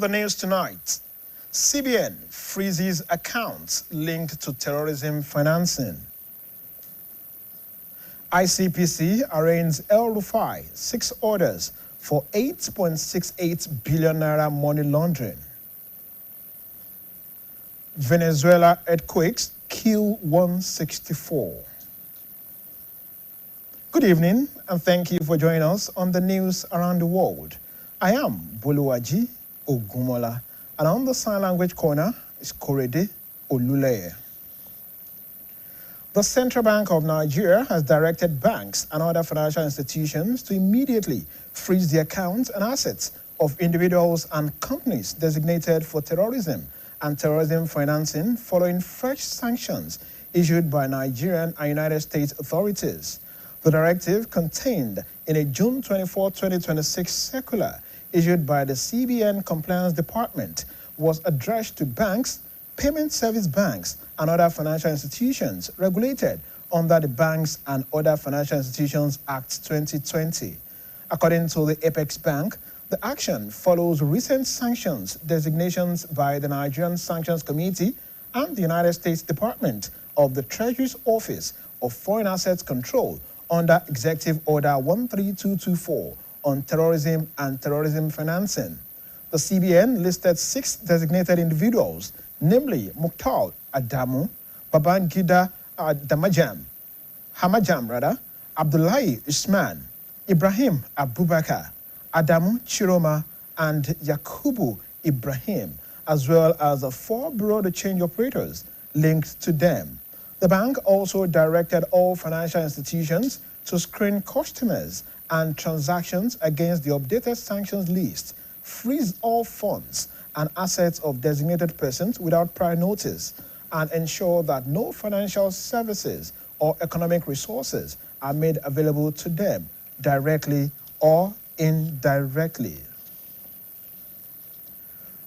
the news tonight. CBN freezes accounts linked to terrorism financing. ICPC arraigns El-Rufai 6 orders for 8.68 billion naira money laundering. Venezuela earthquakes kill 164. Good evening, and thank you for joining us on the news around the world. I am Boluwaji Ogumola, and on the sign language corner is Korede Oluleye. The Central Bank of Nigeria has directed banks and other financial institutions to immediately freeze the accounts and assets of individuals and companies designated for terrorism and terrorism financing following fresh sanctions issued by Nigerian and United States authorities. The directive contained in a June 24, 2026 circular issued by the CBN Compliance Department was addressed to banks, payment service banks, and other financial institutions regulated under the Banks and Other Financial Institutions Act 2020. According to the Apex Bank, the action follows recent sanctions designations by the Nigerian Sanctions Committee and the United States Department of the Treasury's Office of Foreign Assets Control under Executive Order 13224 on terrorism and terrorism financing. The CBN listed 6 designated individuals, namely Mukhtar Adamu, Babangida Hamajam, Abdullahi Usman, Ibrahim Abubakar, Adamu Chiroma, and Yakubu Ibrahim, as well as 4 bureau de change operators linked to them. The bank also directed all financial institutions to screen customers and transactions against the updated sanctions list, freeze all funds and assets of designated persons without prior notice, and ensure that no financial services or economic resources are made available to them directly or indirectly.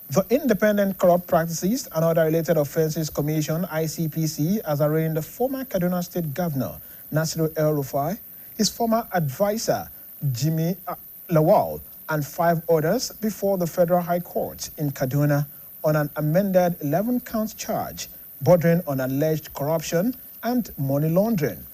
The Independent Corrupt Practices and Other Related Offences Commission, ICPC, has arraigned the former Kaduna State Governor, Nasiru El-Rufai, his former advisor, Jimmy Lawal, and 5 others before the Federal High Court in Kaduna on an amended 11-count charge bordering on alleged corruption and money laundering.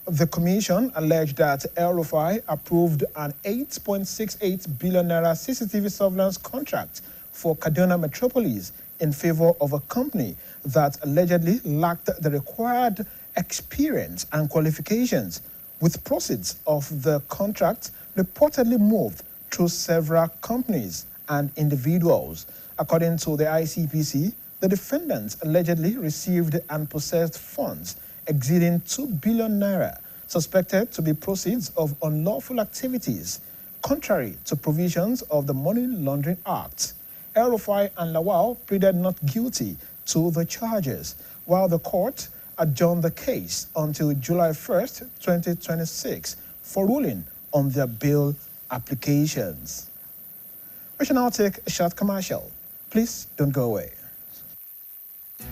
The commission alleged that El-Rufai approved an 8.68 billion naira CCTV surveillance contract for Kaduna Metropolis in favor of a company that allegedly lacked the required experience and qualifications, with proceeds of the contract reportedly moved through several companies and individuals. According to the ICPC, the defendants allegedly received and possessed funds exceeding 2 billion naira, suspected to be proceeds of unlawful activities, contrary to provisions of the Money Laundering Act. El-Rufai and Lawal pleaded not guilty to the charges, while the court adjourned the case until July 1st, 2026 for ruling on their bail applications. We shall now take a short commercial. Please don't go away.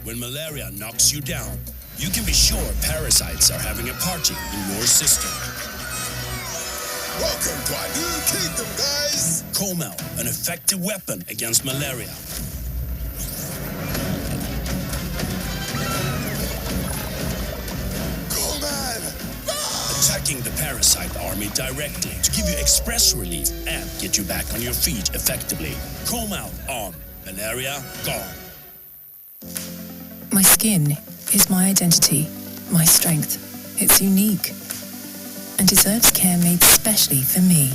When malaria knocks you down, you can be sure parasites are having a party in your system. Welcome to our new kingdom, guys! Comel, an effective weapon against malaria. Attacking the parasite army directly to give you express relief and get you back on your feet effectively. Comel on. Malaria gone. My skin is my identity, my strength. It's unique and deserves care made specially for me.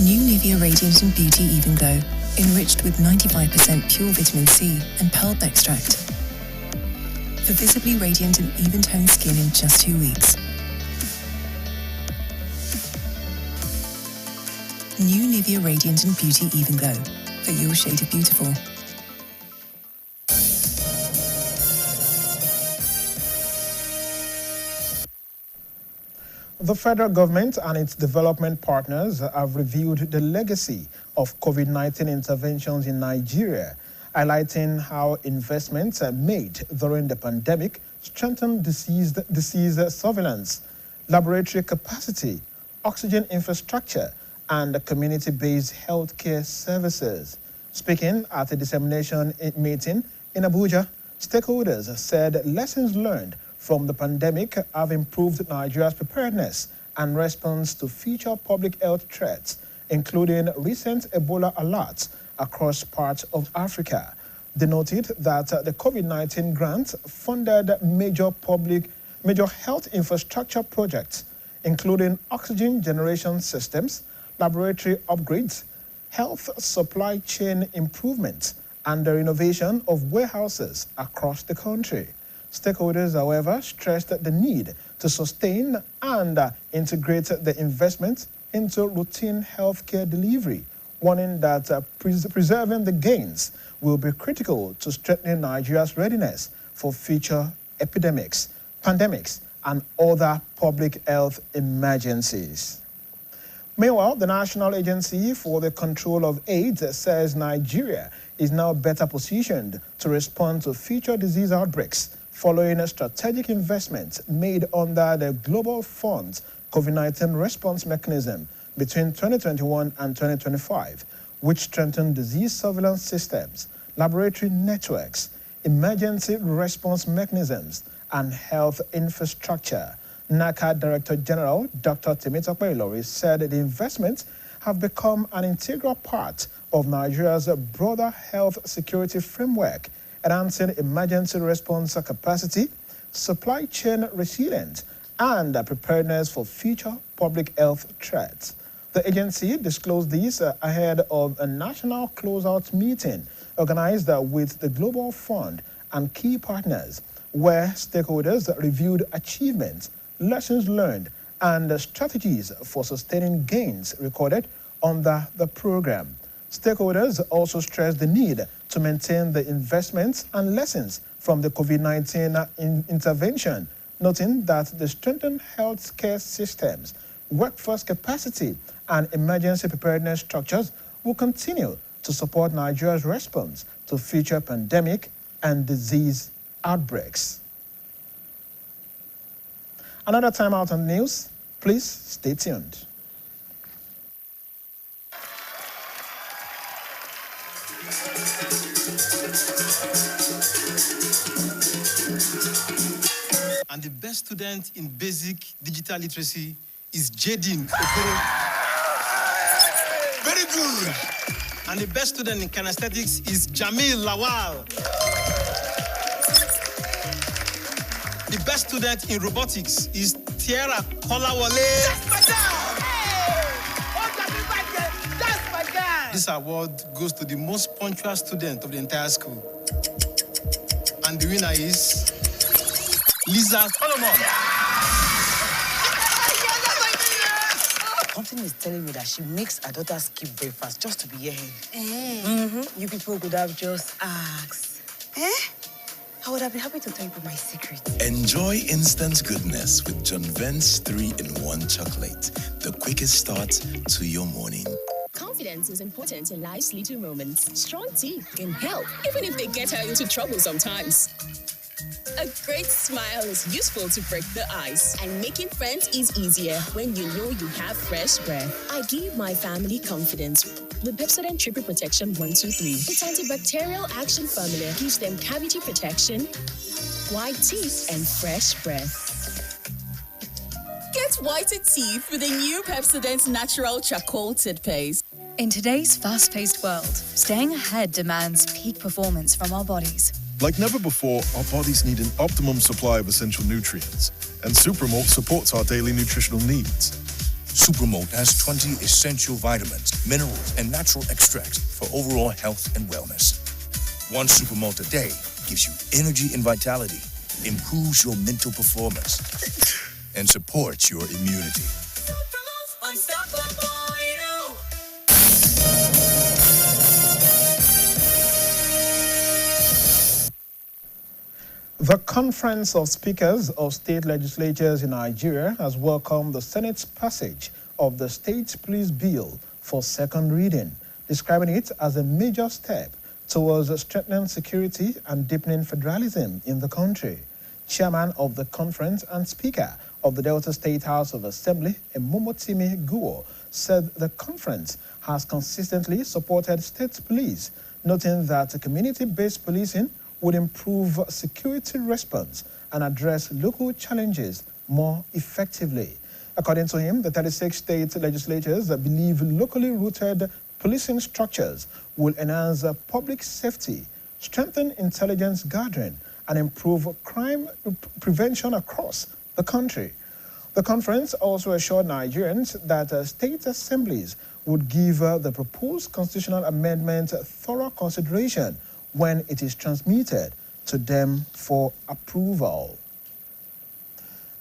New Nivea Radiant and Beauty Even Glow, enriched with 95% pure vitamin C and pulp extract. For visibly radiant and even-toned skin in just 2 weeks. New Nivea Radiant and Beauty Even Glow, for your shade of beautiful. The federal government and its development partners have reviewed the legacy of COVID-19 interventions in Nigeria, highlighting how investments made during the pandemic strengthened disease surveillance, laboratory capacity, oxygen infrastructure, and community-based healthcare services. Speaking at a dissemination meeting in Abuja, stakeholders said lessons learned from the pandemic have improved Nigeria's preparedness and response to future public health threats, including recent Ebola alerts across parts of Africa. They noted that the COVID-19 grant funded major health infrastructure projects, including oxygen generation systems, laboratory upgrades, health supply chain improvements, and the renovation of warehouses across the country. Stakeholders, however, stressed the need to sustain and integrate the investment into routine healthcare delivery, warning that preserving the gains will be critical to strengthening Nigeria's readiness for future epidemics, pandemics, and other public health emergencies. Meanwhile, the National Agency for the Control of AIDS says Nigeria is now better positioned to respond to future disease outbreaks following a strategic investment made under the Global Fund's COVID-19 response mechanism between 2021 and 2025, which strengthened disease surveillance systems, laboratory networks, emergency response mechanisms, and health infrastructure. NACA Director General Dr. Temitope Ilori said the investments have become an integral part of Nigeria's broader health security framework, enhancing emergency response capacity, supply chain resilience, and preparedness for future public health threats. The agency disclosed this ahead of a national closeout meeting organized with the Global Fund and key partners, where stakeholders reviewed achievements, lessons learned, and strategies for sustaining gains recorded under the program. Stakeholders also stressed the need to maintain the investments and lessons from the COVID-19 intervention, noting that the strengthened healthcare systems, workforce capacity, and emergency preparedness structures will continue to support Nigeria's response to future pandemic and disease outbreaks. Another time out on the news, please stay tuned. And the best student in basic digital literacy is Jadin. Very good. And the best student in kinesthetics is Jamil Lawal. The best student in robotics is Tiara Kolawole. That's my guy! Hey! Oh, that's my guy! This award goes to the most punctual student of the entire school. And the winner is Lisa Solomon. Something is telling me that she makes her daughter skip breakfast just to be here. You people could have just asked. I would have been happy to tell you my secret. Enjoy instant goodness with John Vent's 3-in-1 chocolate. The quickest start to your morning. Confidence is important in life's little moments. Strong teeth can help, even if they get her into trouble sometimes. A great smile is useful to break the ice, and making friends is easier when you know you have fresh breath. I give my family confidence with Pepsodent Triple Protection 123. Its antibacterial action formula gives them cavity protection, white teeth, and fresh breath. Get whiter teeth with a new Pepsodent Natural Charcoal Toothpaste. In today's fast-paced world, staying ahead demands peak performance from our bodies. Like never before, our bodies need an optimum supply of essential nutrients, and Supermalt supports our daily nutritional needs. Supermalt has 20 essential vitamins, minerals, and natural extracts for overall health and wellness. One Supermalt a day gives you energy and vitality, improves your mental performance, and supports your immunity. The Conference of Speakers of State Legislatures in Nigeria has welcomed the Senate's passage of the State Police Bill for second reading, describing it as a major step towards strengthening security and deepening federalism in the country. Chairman of the conference and Speaker of the Delta State House of Assembly, Momotimi Guo, said the conference has consistently supported state police, noting that community-based policing would improve security response and address local challenges more effectively. According to him, the 36 state legislatures believe locally rooted policing structures will enhance public safety, strengthen intelligence gathering, and improve crime prevention across the country. The conference also assured Nigerians that state assemblies would give the proposed constitutional amendment thorough consideration when it is transmitted to them for approval.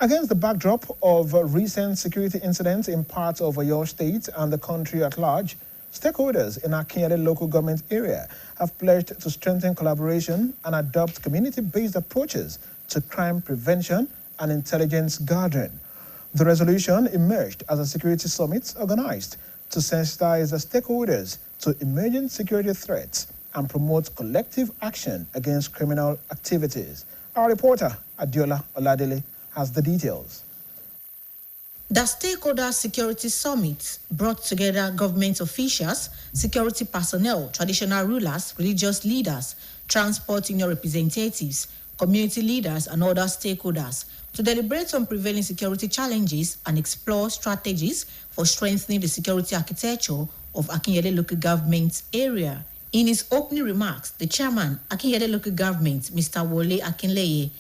Against the backdrop of recent security incidents in parts of your state and the country at large, stakeholders in Akinyele local government area have pledged to strengthen collaboration and adopt community-based approaches to crime prevention and intelligence gathering. The resolution emerged as a security summit organized to sensitize the stakeholders to emerging security threats and promote collective action against criminal activities. Our reporter, Adiola Oladele, has the details. The Stakeholder Security Summit brought together government officials, security personnel, traditional rulers, religious leaders, transport union representatives, community leaders, and other stakeholders to deliberate on prevailing security challenges and explore strategies for strengthening the security architecture of Akinyele local government area. In his opening remarks, the chairman, Akinyele local government, Mr. Wole Akinleye,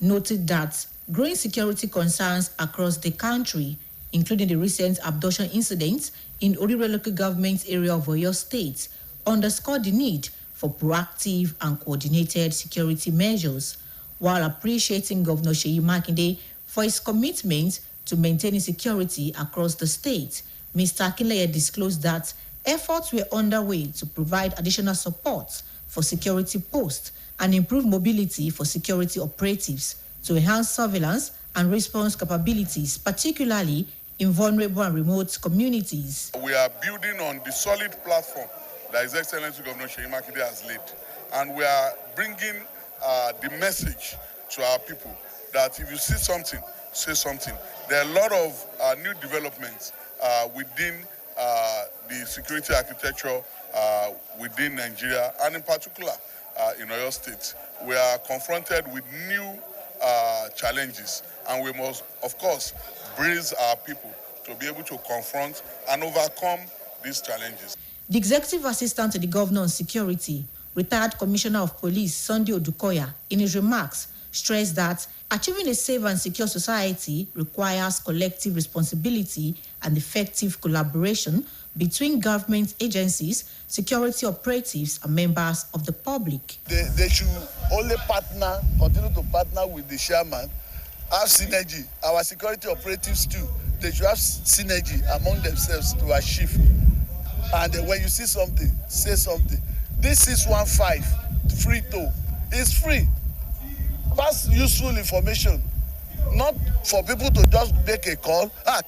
noted that growing security concerns across the country, including the recent abduction incidents in Orire local government area of Oyo State, underscored the need for proactive and coordinated security measures, while appreciating Governor Seyi Makinde for his commitment to maintaining security across the state. Mr. Akinleye disclosed that efforts were underway to provide additional support for security posts and improve mobility for security operatives to enhance surveillance and response capabilities, particularly in vulnerable and remote communities. We are building on the solid platform that His Excellency Governor Seyi Makinde has laid, and we are bringing the message to our people that if you see something, say something. There are a lot of new developments within the security architecture within Nigeria, and in particular in Oyo State. We are confronted with new challenges, and we must, of course, brace our people to be able to confront and overcome these challenges. The Executive Assistant to the Governor on Security, retired Commissioner of Police Sunday Odukoya, in his remarks, stressed that achieving a safe and secure society requires collective responsibility and effective collaboration between government agencies, security operatives, and members of the public. They should only continue to partner with the chairman, have synergy. Our security operatives too, they should have synergy among themselves to achieve. And when you see something, say something. This 615 free toll is free. Pass useful information, not for people to just make a call. And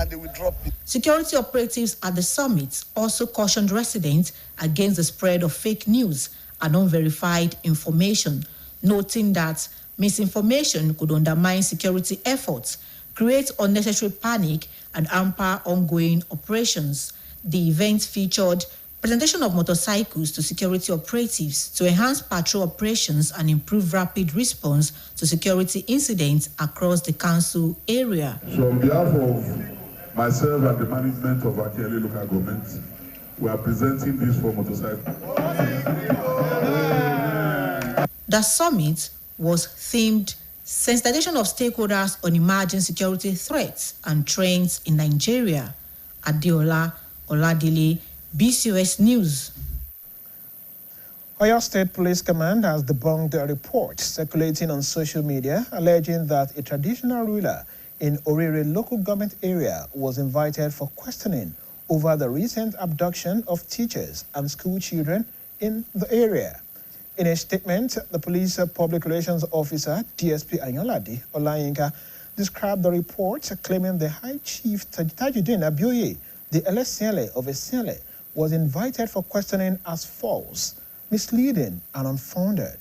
they will drop it. Security operatives at the summit also cautioned residents against the spread of fake news and unverified information, noting that misinformation could undermine security efforts, create unnecessary panic, and hamper ongoing operations. The event featured presentation of motorcycles to security operatives to enhance patrol operations and improve rapid response to security incidents across the council area. So on behalf of myself and the management of Akinyele local government, we are presenting this for motorcycles. The summit was themed Sensitization of Stakeholders on Emerging Security Threats and Trends in Nigeria. Adiola Oladele, BCOS News. Oyo State Police Command has debunked a report circulating on social media alleging that a traditional ruler in Orire local government area was invited for questioning over the recent abduction of teachers and school children in the area. In a statement, the police public relations officer, DSP Anyolade Olayinka, described the report claiming the High Chief Tajuddin Abioye, the LSCLA of Esiele, was invited for questioning as false, misleading, and unfounded.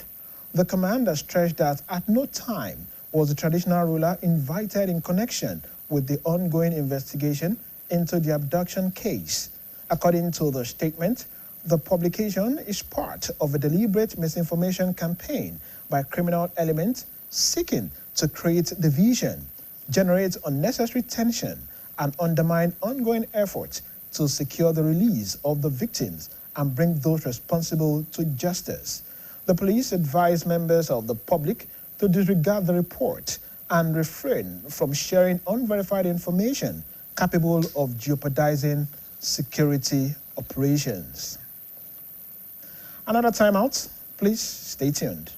The commander stressed that at no time was the traditional ruler invited in connection with the ongoing investigation into the abduction case. According to the statement, the publication is part of a deliberate misinformation campaign by criminal elements seeking to create division, generate unnecessary tension, and undermine ongoing efforts to secure the release of the victims and bring those responsible to justice. The police advised members of the public to disregard the report and refrain from sharing unverified information capable of jeopardizing security operations. Another timeout, please stay tuned.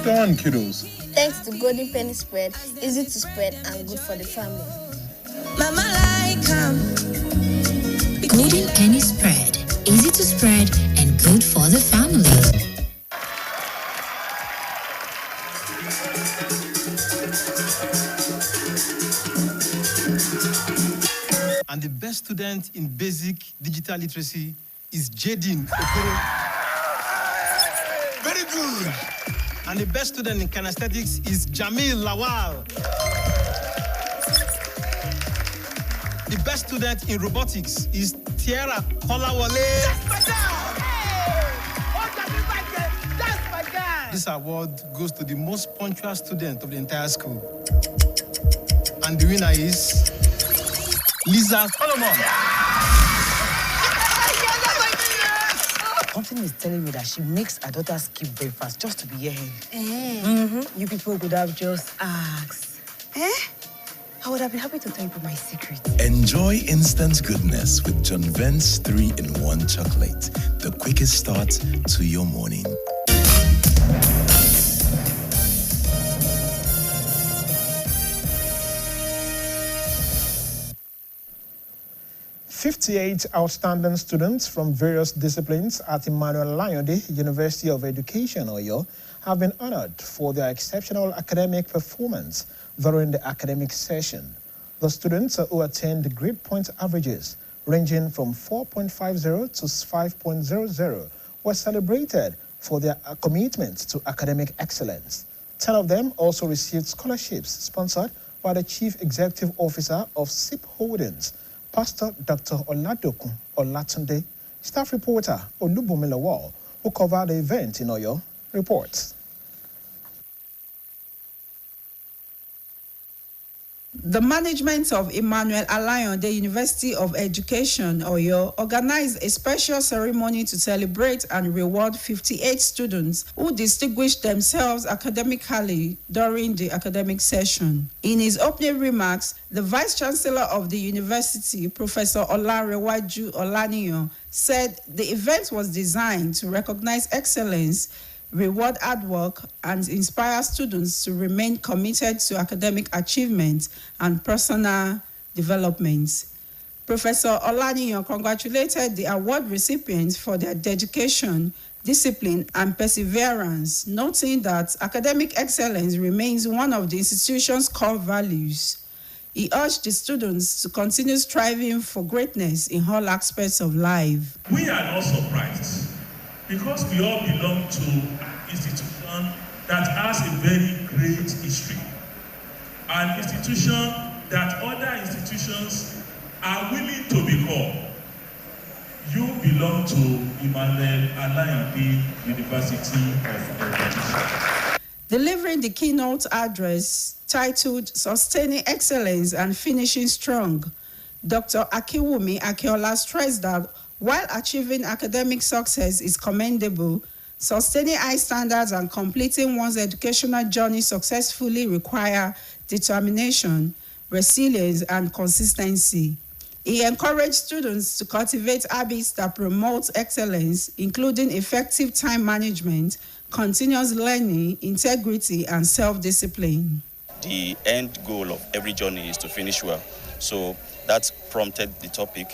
Hold on, kiddos. Thanks to Golden Penny Spread, easy to spread and good for the family. Mama like Golden Penny Spread, easy to spread and good for the family. And the best student in basic digital literacy is Jadin. Very good. And the best student in kinesthetics is Jamil Lawal. The best student in robotics is Tiara Kolawole. That's my girl! Hey! Oh, that's my girl! This award goes to the most punctual student of the entire school. And the winner is Lisa Solomon. Something is telling me that she makes her daughter skip breakfast just to be here. You people could have just asked. I would have been happy to tell you my secret. Enjoy instant goodness with John Vent's 3-in-1 chocolate. The quickest start to your morning. "58 outstanding students from various disciplines at Emmanuel Layonde University of Education, Oyo, have been honored for their exceptional academic performance during the academic session. The students who attained grade point averages ranging from 4.50 to 5.00 were celebrated for their commitment to academic excellence. 10 of them also received scholarships sponsored by the Chief Executive Officer of SIP Holdings, Pastor Dr. Oladokun Olatunde. Staff reporter Olubumi Lawal, who covered the event in Oyo, reports. The management of Emmanuel Layonde University of Education, Oyo, organized a special ceremony to celebrate and reward 58 students who distinguished themselves academically during the academic session. In his opening remarks, the Vice Chancellor of the university, Professor Olanrewaju Olaniyan, said the event was designed to recognize excellence, reward hard work, and inspire students to remain committed to academic achievements and personal development. Professor Olaniyan congratulated the award recipients for their dedication, discipline, and perseverance, noting that academic excellence remains one of the institution's core values. He urged the students to continue striving for greatness in all aspects of life. We are not surprised, because we all belong to an institution that has a very great history. An institution that other institutions are willing to be called. You belong to Emmanuel Layonde University of Education. Delivering the keynote address titled Sustaining Excellence and Finishing Strong, Dr. Akiwumi Akiola stressed that while achieving academic success is commendable, sustaining high standards and completing one's educational journey successfully require determination, resilience, and consistency. He encouraged students to cultivate habits that promote excellence, including effective time management, continuous learning, integrity, and self-discipline. The end goal of every journey is to finish well. So that prompted the topic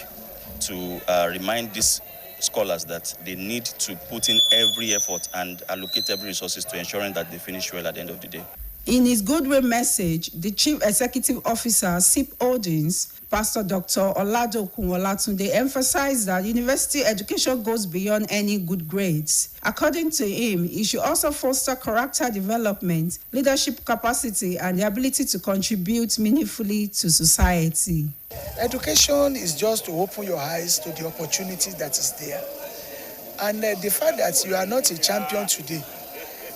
to remind these scholars that they need to put in every effort and allocate every resources to ensuring that they finish well at the end of the day. In his goodwill message, the Chief Executive Officer, SIP Holdings, Pastor Dr. Oladokun Olatunde, emphasized that university education goes beyond any good grades. According to him, it should also foster character development, leadership capacity, and the ability to contribute meaningfully to society. Education is just to open your eyes to the opportunity that is there. And the fact that you are not a champion today,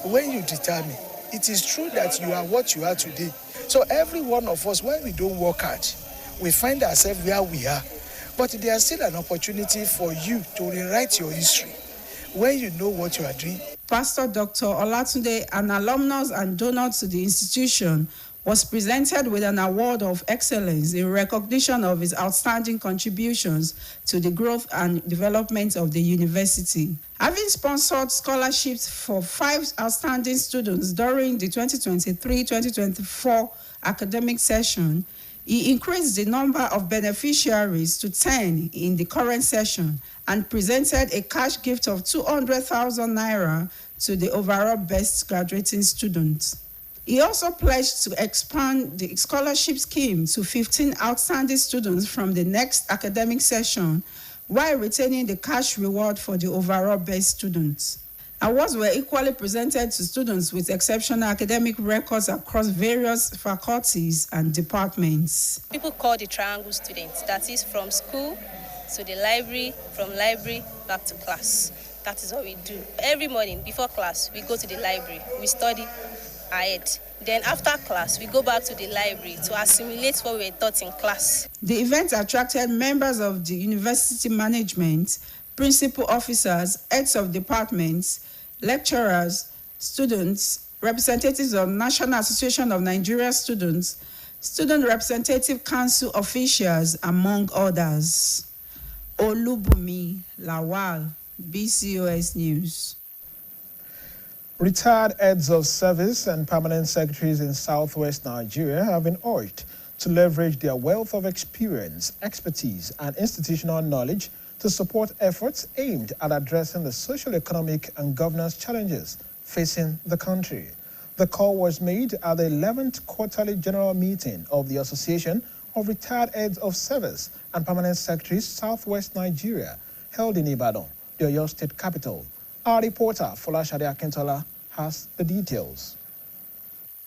when you determine, it is true that you are what you are today. So every one of us, when we don't work hard, we find ourselves where we are. But there's still an opportunity for you to rewrite your history when you know what you are doing. Pastor Dr. Olatunde, an alumnus and donor to the institution, was presented with an award of excellence in recognition of his outstanding contributions to the growth and development of the university. Having sponsored scholarships for 5 outstanding students during the 2023-2024 academic session, he increased the number of beneficiaries to 10 in the current session and presented a cash gift of 200,000 naira to the overall best graduating students. He also pledged to expand the scholarship scheme to 15 outstanding students from the next academic session, while retaining the cash reward for the overall best students. Awards were equally presented to students with exceptional academic records across various faculties and departments. People call the triangle students, that is from school to the library, from library back to class. That is what we do. Every morning before class, we go to the library, we study ahead. Then after class, we go back to the library to assimilate what we were taught in class. The event attracted members of the university management, principal officers, heads of departments, lecturers, students, representatives of National Association of Nigerian Students, Student Representative Council officials, among others. Olubumi Lawal, BCOS News. Retired heads of service and permanent secretaries in southwest Nigeria have been urged to leverage their wealth of experience, expertise, and institutional knowledge to support efforts aimed at addressing the social, economic, and governance challenges facing the country. The call was made at the 11th quarterly general meeting of the Association of Retired Heads of Service and Permanent Secretaries, Southwest Nigeria, held in Ibadan, the Oyo State capital. Our reporter, Folashade Akintola, has the details.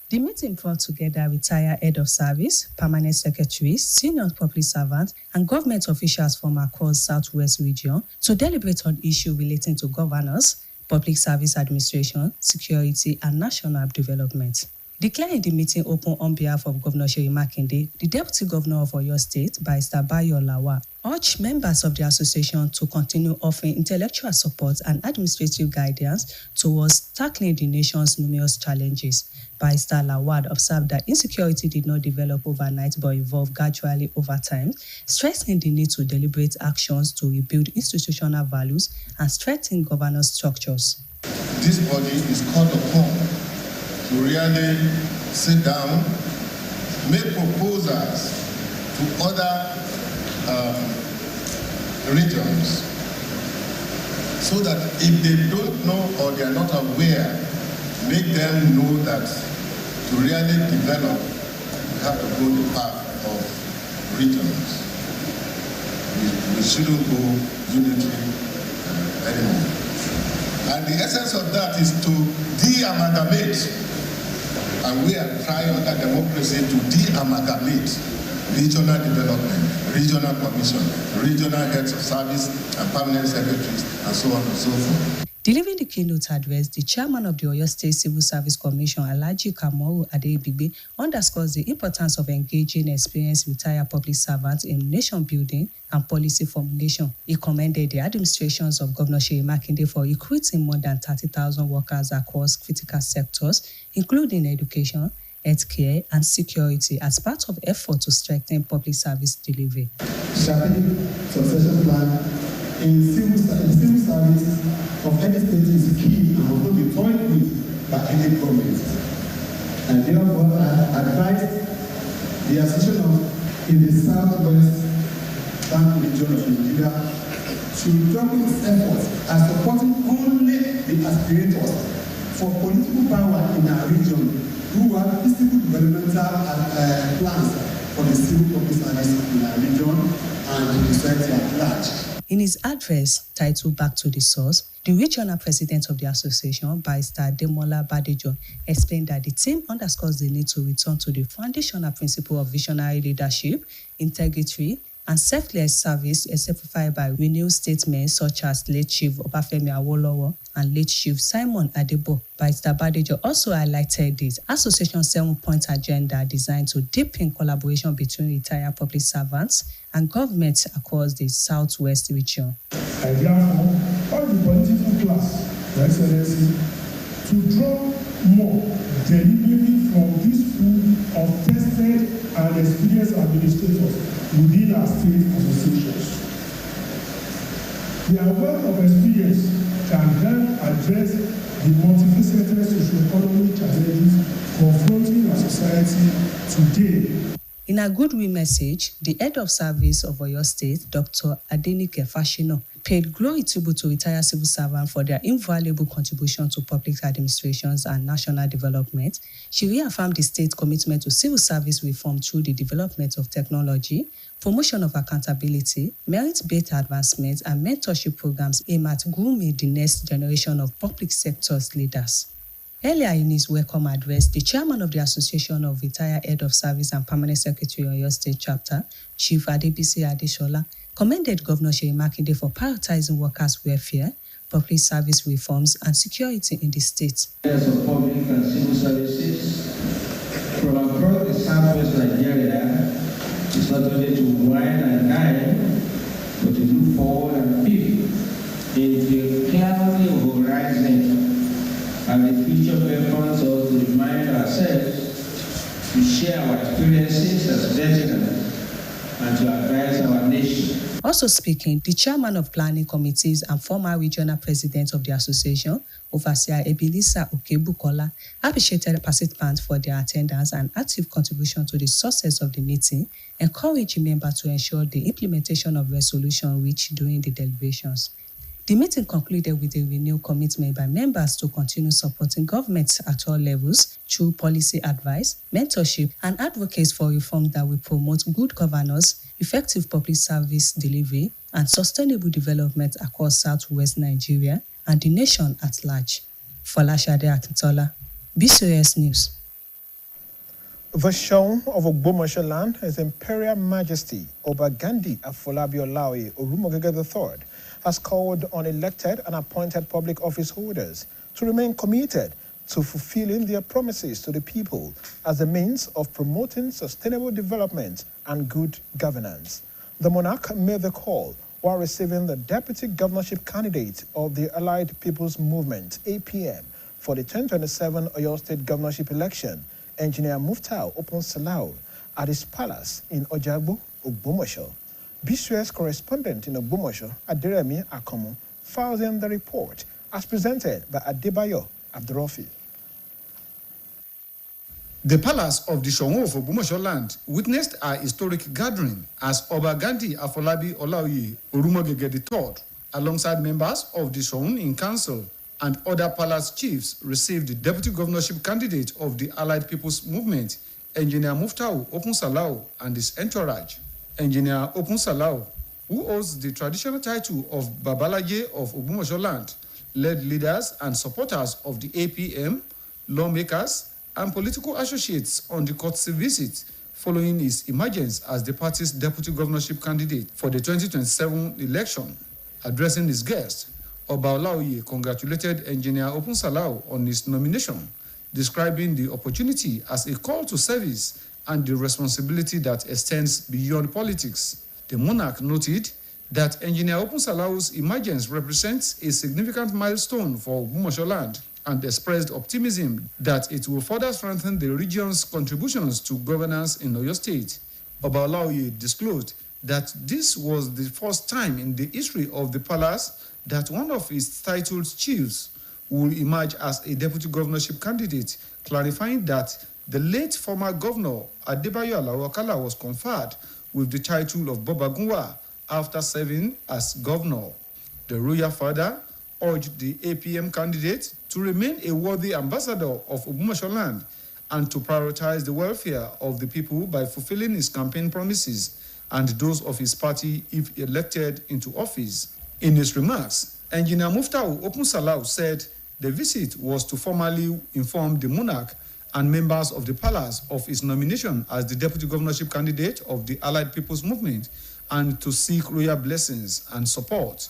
The meeting brought together retired head of service, permanent secretaries, senior public servants, and government officials from across Southwest region to deliberate on issues relating to governance, public service administration, security, and national development. Declaring the meeting open on behalf of Governor Seyi Makinde, the Deputy Governor of Oyo State, Barrister Bayo Lawal, urged members of the association to continue offering intellectual support and administrative guidance towards tackling the nation's numerous challenges. Barrister Lawal observed that insecurity did not develop overnight but evolved gradually over time, stressing the need to deliberate actions to rebuild institutional values and strengthen governance structures. This body is called upon to really sit down, make proposals to other regions, so that if they don't know or they are not aware, make them know that to really develop, we have to go the path of regions. We shouldn't go unitary anymore. And the essence of that is to de-amalgamate. And we are trying under democracy to de-amalgamate regional development, regional commission, regional heads of service and permanent secretaries, and so on and so forth. Delivering the keynote address, the chairman of the Oyo State Civil Service Commission, Alhaji Kamoru Adebigbe, underscores the importance of engaging experienced retired public servants in nation building and policy formulation. He commended the administrations of Governor Seyi Makinde for recruiting more than 30,000 workers across critical sectors, including education, healthcare, and security, as part of effort to strengthen public service delivery. Strategic succession plan in civil service of any state is key and will not be toyed with by any government. And therefore, I advise the Association in the Southwest Bank region of Nigeria should double its efforts as supporting only the aspirators for political power in our region who have visible developmental plans for the civil public service in our region and the society at large. In his address titled Back to the Source, the regional president of the association, Barrister Demola Badejo, explained that the team underscores the need to return to the foundational principle of visionary leadership, integrity, and selfless service exemplified by renewed statements such as late Chief Obafemi Awolowo and late Chief Simon Adebo. Barrister Badejo also highlighted this association's 7-point agenda designed to deepen collaboration between retired public servants and governments across the Southwest region. I therefore urge the political class, Your Excellency, to draw more deliberately from this pool of tested and experienced administrators within our state associations. Their wealth of experience can help address the multifaceted socio-economic challenges confronting our society today. In a goodwill message, the head of service of Oyo State, Dr. Adenike Fashino, paid glory tribute to retired civil servants for their invaluable contribution to public administrations and national development. She reaffirmed the state's commitment to civil service reform through the development of technology, promotion of accountability, merit-based advancement, and mentorship programs aimed at grooming the next generation of public sector leaders. Earlier in his welcome address, the chairman of the Association of Retired Head of Service and Permanent Secretary of Oyo State Chapter, Chief Adebisi Adeshola, commended Governor Seyi Makinde for prioritizing workers' welfare, public service reforms, and security in the state. Of public and civil services from across the southwest Nigeria is not only to wine and dine, but to look forward and peep into a cloudy horizon and the future weapons of to remind ourselves to share our experiences as veterans and to advise our nation. Also speaking, the chairman of planning committees and former regional president of the association, Overseer Ebilisa Okebukola, appreciated participants for their attendance and active contribution to the success of the meeting, encouraging members to ensure the implementation of resolutions reached during the deliberations. The meeting concluded with a renewed commitment by members to continue supporting governments at all levels through policy advice, mentorship, and advocacy for reforms that will promote good governance, effective public service delivery, and sustainable development across Southwest Nigeria and the nation at large. Folashade Akintola, BCOS News. The Shoun of Ogbomoso land, His Imperial Majesty Oba Gandhi Afolabi Olaoye Orumogege III, has called on elected and appointed public office holders to remain committed to fulfilling their promises to the people as a means of promoting sustainable development and good governance. The monarch made the call while receiving the deputy governorship candidate of the Allied People's Movement, APM, for the 2027 Oyo State governorship election, Engineer Muftau Opon-Salau, at his palace in Ojagbo, Ogbomoso. BCOS correspondent in Ogbomoso, Aderemi Akomo, files in the report as presented by Adebayo Abdurrafi. The palace of the Shoun of Ogbomoso land witnessed a historic gathering as Oba Gandhi Afolabi Olaoye Orumogege III, alongside members of the Shoun in council and other palace chiefs, received the deputy governorship candidate of the Allied People's Movement, Engineer Muftau Opon-Salau, and his entourage. Engineer Opon-Salau, who holds the traditional title of Babalaje of Ogbomoso land, led leaders and supporters of the APM, lawmakers, and political associates on the courtesy visit following his emergence as the party's deputy governorship candidate for the 2027 election. Addressing his guests, Oba Olaoye congratulated Engineer Opon-Salau on his nomination, describing the opportunity as a call to service and the responsibility that extends beyond politics. The monarch noted that Engineer Opon-Salau's emergence represents a significant milestone for Ogbomoso land and expressed optimism that it will further strengthen the region's contributions to governance in Oyo State. Oba Olaoye disclosed that this was the first time in the history of the palace that one of its titled chiefs will emerge as a deputy governorship candidate, clarifying that the late former governor Adebayo Alao-Akala was conferred with the title of Bobagunwa after serving as governor. The royal father urged the APM candidate to remain a worthy ambassador of Ogbomoso land and to prioritize the welfare of the people by fulfilling his campaign promises and those of his party if elected into office. In his remarks, Engineer Muftau Opunsalau said the visit was to formally inform the monarch and members of the palace of his nomination as the deputy governorship candidate of the Allied People's Movement and to seek royal blessings and support.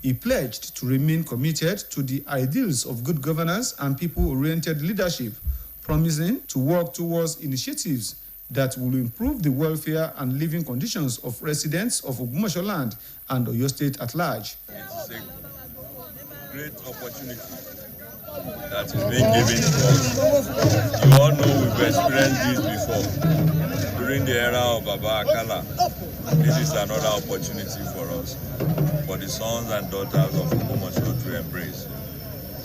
He pledged to remain committed to the ideals of good governance and people-oriented leadership, promising to work towards initiatives that will improve the welfare and living conditions of residents of Ogbomoso land and Oyo State at large. It's a great opportunity that is being given to us. You all know we've experienced this before. During the era of Baba Akala, this is another opportunity for us, for the sons and daughters of Ogbomoso to embrace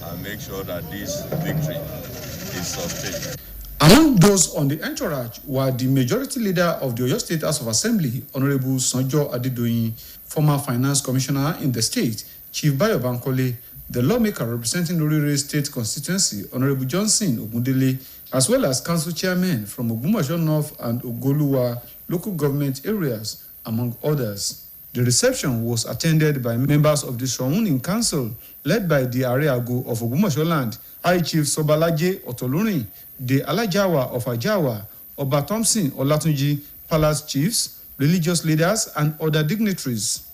and make sure that this victory is sustained. Among those on the entourage were the majority leader of the Oyo State House of Assembly, Honorable Sanjo Adedoyin, former finance commissioner in the state, Chief Bayo Bankole, the lawmaker representing Orire State constituency, Honorable Johnson Ogundele, as well as council chairmen from Ogbomoso North and Ogoluwa local government areas, among others. The reception was attended by members of the Surrounding Council, led by the Areago of Ogbomoso land, High Chief Sobalaje Otolurin, the Alajawa of Ajawa, Oba Thompson Olatunji, palace chiefs, religious leaders, and other dignitaries.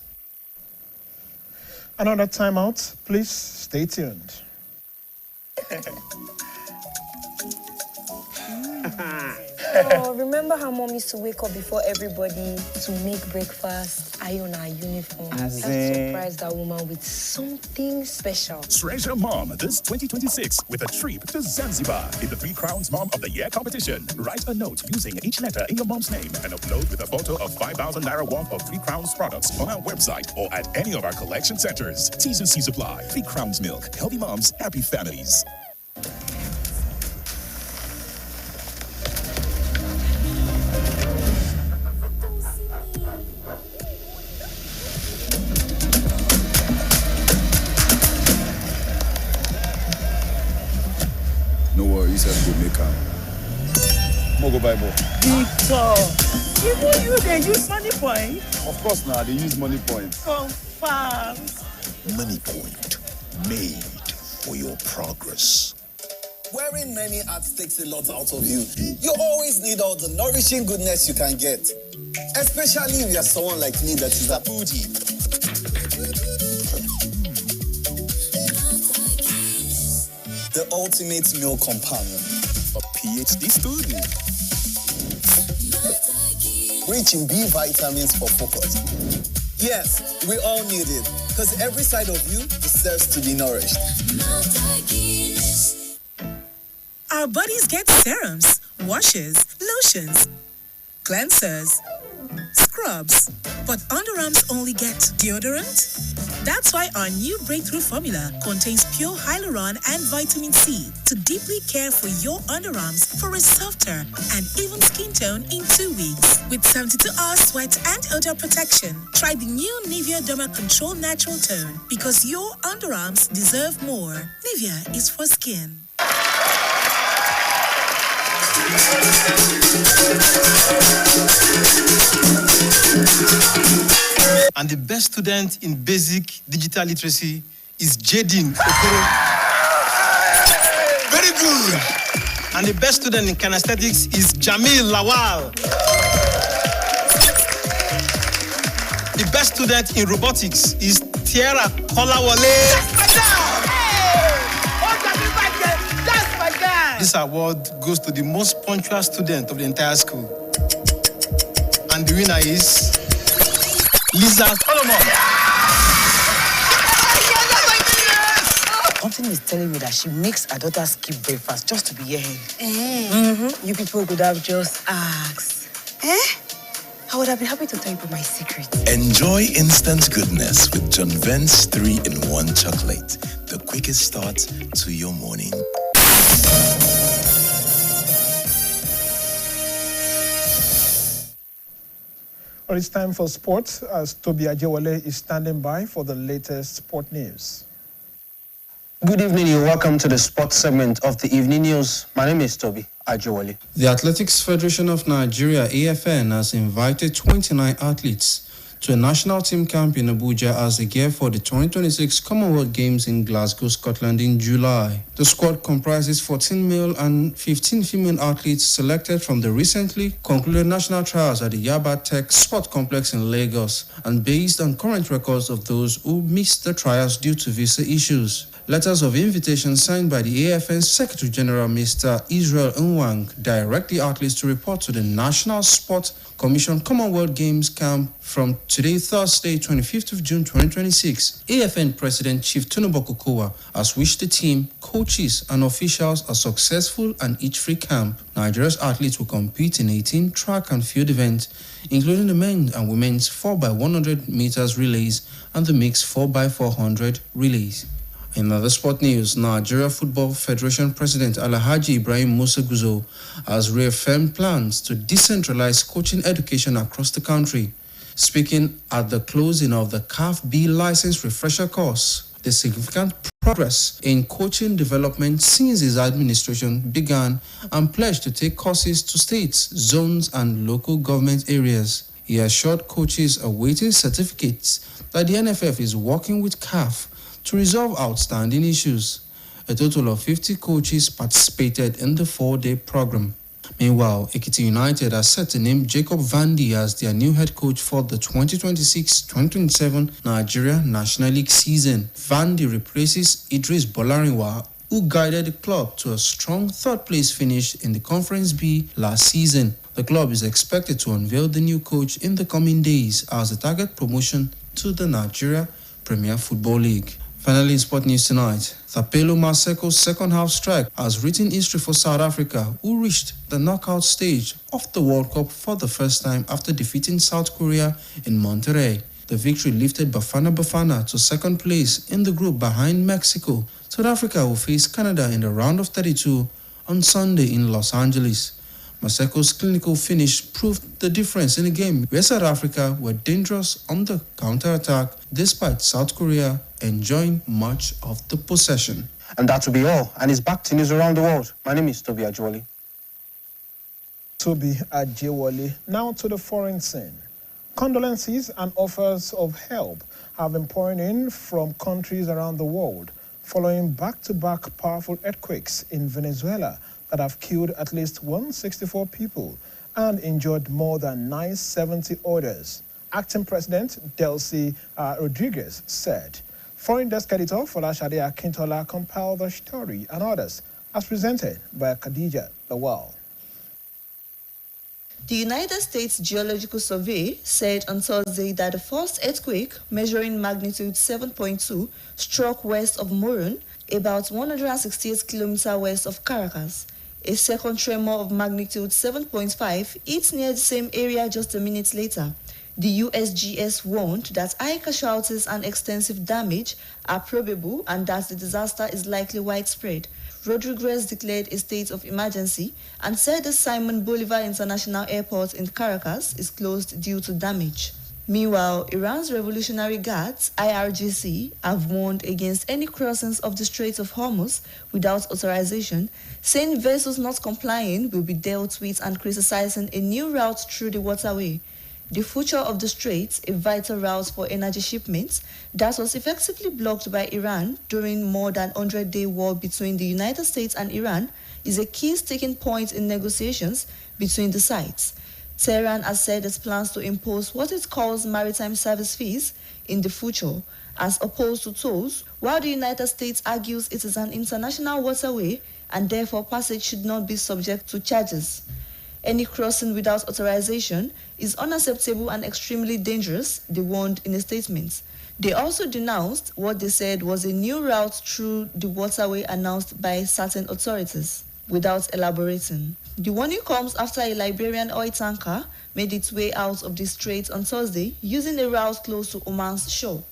Another timeout, please stay tuned. Oh, remember how mom used to wake up before everybody to make breakfast, iron her uniform, and surprise that woman with something special? Treasure Mom this 2026 with a trip to Zanzibar in the 3 Crowns Mom of the Year competition. Write a note using each letter in your mom's name and upload with a photo of 5,000 Naira worth of 3 Crowns products on our website or at any of our collection centers. T's and C's apply. 3 Crowns Milk. Healthy moms, happy families. No worries, I go make am. Mogo Bible. Victor, even you they use money point? Of course now, they use money points. Confirm. Money Point, made for your progress. Wearing many hats takes a lot out of you. You always need all the nourishing goodness you can get. Especially if you're someone like me that is a foodie. The ultimate meal companion. A PhD student. Rich in B vitamins for focus. Yes, we all need it. Because every side of you deserves to be nourished. Our bodies get serums, washes, lotions, cleansers, scrubs, but underarms only get deodorant? That's why our new breakthrough formula contains pure hyaluron and vitamin C to deeply care for your underarms for a softer and even skin tone in 2 weeks. With 72-hour sweat and odor protection, try the new Nivea Derma Control Natural Tone because your underarms deserve more. Nivea is for skin. And the best student in basic digital literacy is Jadin Okoro. Very good. And the best student in kinesthetics is Jamil Lawal. The best student in robotics is Tiara Kolawole. This award goes to the most punctual student of the entire school. And the winner is Lisa Solomon. Something is telling me that she makes her daughter skip breakfast just to be here. You people could have just asked. I would have been happy to tell you my secret. Enjoy instant goodness with John Vence 3-in-1 chocolate. The quickest start to your morning. Well, it's time for sports as Toby Ajewale is standing by for the latest sport news. Good evening and welcome to the sports segment of the evening news. My name is Toby Ajewale. The Athletics Federation of Nigeria, AFN, has invited 29 athletes to a national team camp in Abuja as they gear for the 2026 Commonwealth Games in Glasgow, Scotland in July. The squad comprises 14 male and 15 female athletes selected from the recently concluded national trials at the Yaba Tech Sport Complex in Lagos and based on current records of those who missed the trials due to visa issues. Letters of invitation signed by the AFN Secretary General Mr. Israel Nwang direct the athletes to report to the National Sport Commission Commonwealth Games camp from today, Thursday, 25th of June 2026. AFN President Chief Tunubo Kokowa has wished the team, coaches and officials a successful and itch-free camp. Nigeria's athletes will compete in 18 track and field events, including the men's and women's 4x100 meters relays and the mixed 4x400 relays. In other sport news, Nigeria Football Federation President Alhaji Ibrahim Musa Guzo has reaffirmed plans to decentralize coaching education across the country. Speaking at the closing of the CAF B license refresher course, the significant progress in coaching development since his administration began and pledged to take courses to states, zones and local government areas. He assured coaches awaiting certificates that the NFF is working with CAF to resolve outstanding issues. A total of 50 coaches participated in the 4-day program. Meanwhile, Ekiti United has set to name Jacob Vandy as their new head coach for the 2026-2027 Nigeria National League season. Vandy replaces Idris Bolarinwa, who guided the club to a strong third-place finish in the Conference B last season. The club is expected to unveil the new coach in the coming days as a target promotion to the Nigeria Premier Football League. Finally, in sport news tonight, Thapelo Maseko's second-half strike has written history for South Africa, who reached the knockout stage of the World Cup for the first time after defeating South Korea in Monterrey. The victory lifted Bafana to second place in the group behind Mexico. South Africa will face Canada in the round of 32 on Sunday in Los Angeles. Maseko's clinical finish proved the difference in a game where South Africa were dangerous on the counter-attack despite South Korea enjoying much of the possession. And that will be all. And it's back to news around the world. My name is Toby Ajewale. Toby Ajewale. Now to the foreign scene. Condolences and offers of help have been pouring in from countries around the world following back-to-back powerful earthquakes in Venezuela that have killed at least 164 people and injured more than 970 others. Acting President Delcy Rodriguez said. Foreign Desk Editor Folashade Akintola compiled the story and others as presented by Khadija Lawal. The United States Geological Survey said on Thursday that the first earthquake, measuring magnitude 7.2, struck west of Morón, about 168 kilometers west of Caracas. A second tremor of magnitude 7.5 hit near the same area just a minute later. The USGS warned that high casualties and extensive damage are probable and that the disaster is likely widespread. Rodriguez declared a state of emergency and said the Simon Bolivar International Airport in Caracas is closed due to damage. Meanwhile, Iran's Revolutionary Guards, IRGC, have warned against any crossings of the Strait of Hormuz without authorization, saying vessels not complying will be dealt with and criticizing a new route through the waterway. The future of the strait, a vital route for energy shipments that was effectively blocked by Iran during more than 100-day war between the United States and Iran, is a key sticking point in negotiations between the sides. Tehran has said it plans to impose what it calls maritime service fees in the future, as opposed to tolls, while the United States argues it is an international waterway and therefore passage should not be subject to charges. Any crossing without authorization is unacceptable and extremely dangerous, they warned in a statement. They also denounced what they said was a new route through the waterway announced by certain authorities, without elaborating. The warning comes after a Liberian oil tanker made its way out of the strait on Thursday using a route close to Oman's shore.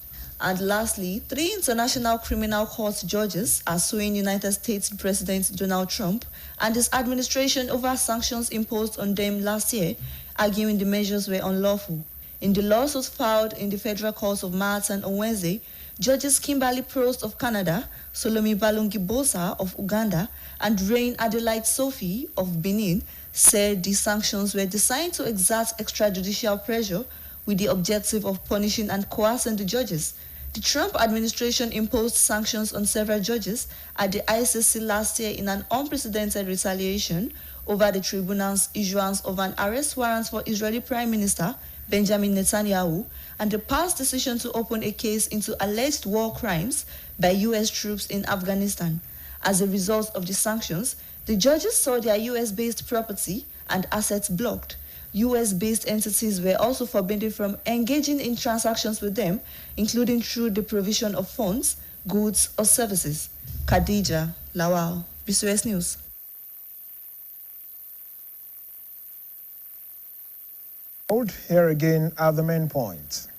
And lastly, 3 international criminal court judges are suing United States President Donald Trump and his administration over sanctions imposed on them last year, arguing the measures were unlawful. In the lawsuit filed in the federal courts of Manhattan on Wednesday, Judges Kimberly Prost of Canada, Solomi Balungi Bosa of Uganda, and Rain Adelaide Sophie of Benin said the sanctions were designed to exert extrajudicial pressure with the objective of punishing and coercing the judges. The Trump administration imposed sanctions on several judges at the ICC last year in an unprecedented retaliation over the tribunal's issuance of an arrest warrant for Israeli Prime Minister Benjamin Netanyahu and the past decision to open a case into alleged war crimes by U.S. troops in Afghanistan. As a result of the sanctions, the judges saw their U.S.-based property and assets blocked. U.S.-based entities were also forbidden from engaging in transactions with them, including through the provision of funds, goods, or services. Khadija Lawal, BCOS News. Here again are the main points.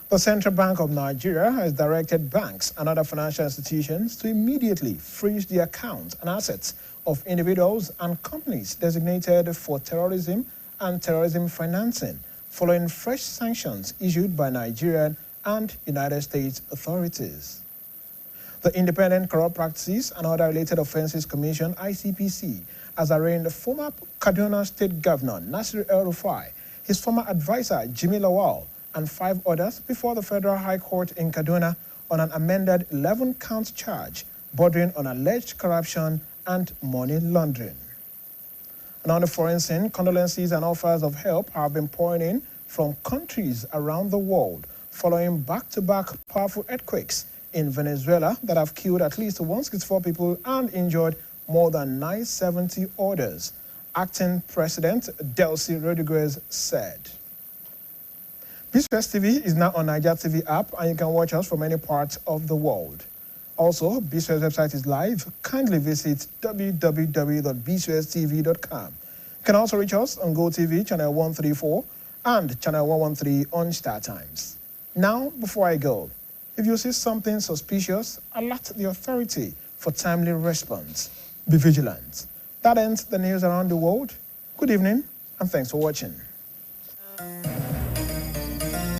The Central Bank of Nigeria has directed banks and other financial institutions to immediately freeze the accounts and assets of individuals and companies designated for terrorism and terrorism financing, following fresh sanctions issued by Nigerian and United States authorities. The Independent Corrupt Practices and Other Related Offences Commission, ICPC, has arraigned former Kaduna State Governor Nasir El-Rufai, his former advisor Jimmy Lawal, and 5 others before the Federal High Court in Kaduna on an amended 11-count charge bordering on alleged corruption and money laundering. And on the foreign scene, condolences and offers of help have been pouring in from countries around the world following back-to-back powerful earthquakes in Venezuela that have killed at least 164 people and injured more than 970 others. Acting President Delcy Rodriguez said. BCOS TV is now on Niger TV app, and you can watch us from any part of the world. Also, BCOS website is live. Kindly visit www.bcostv.com. You can also reach us on GoTV channel 134 and channel 113 on Star Times. Now, before I go, if you see something suspicious, alert the authority for timely response. Be vigilant. That ends the news around the world. Good evening, and thanks for watching.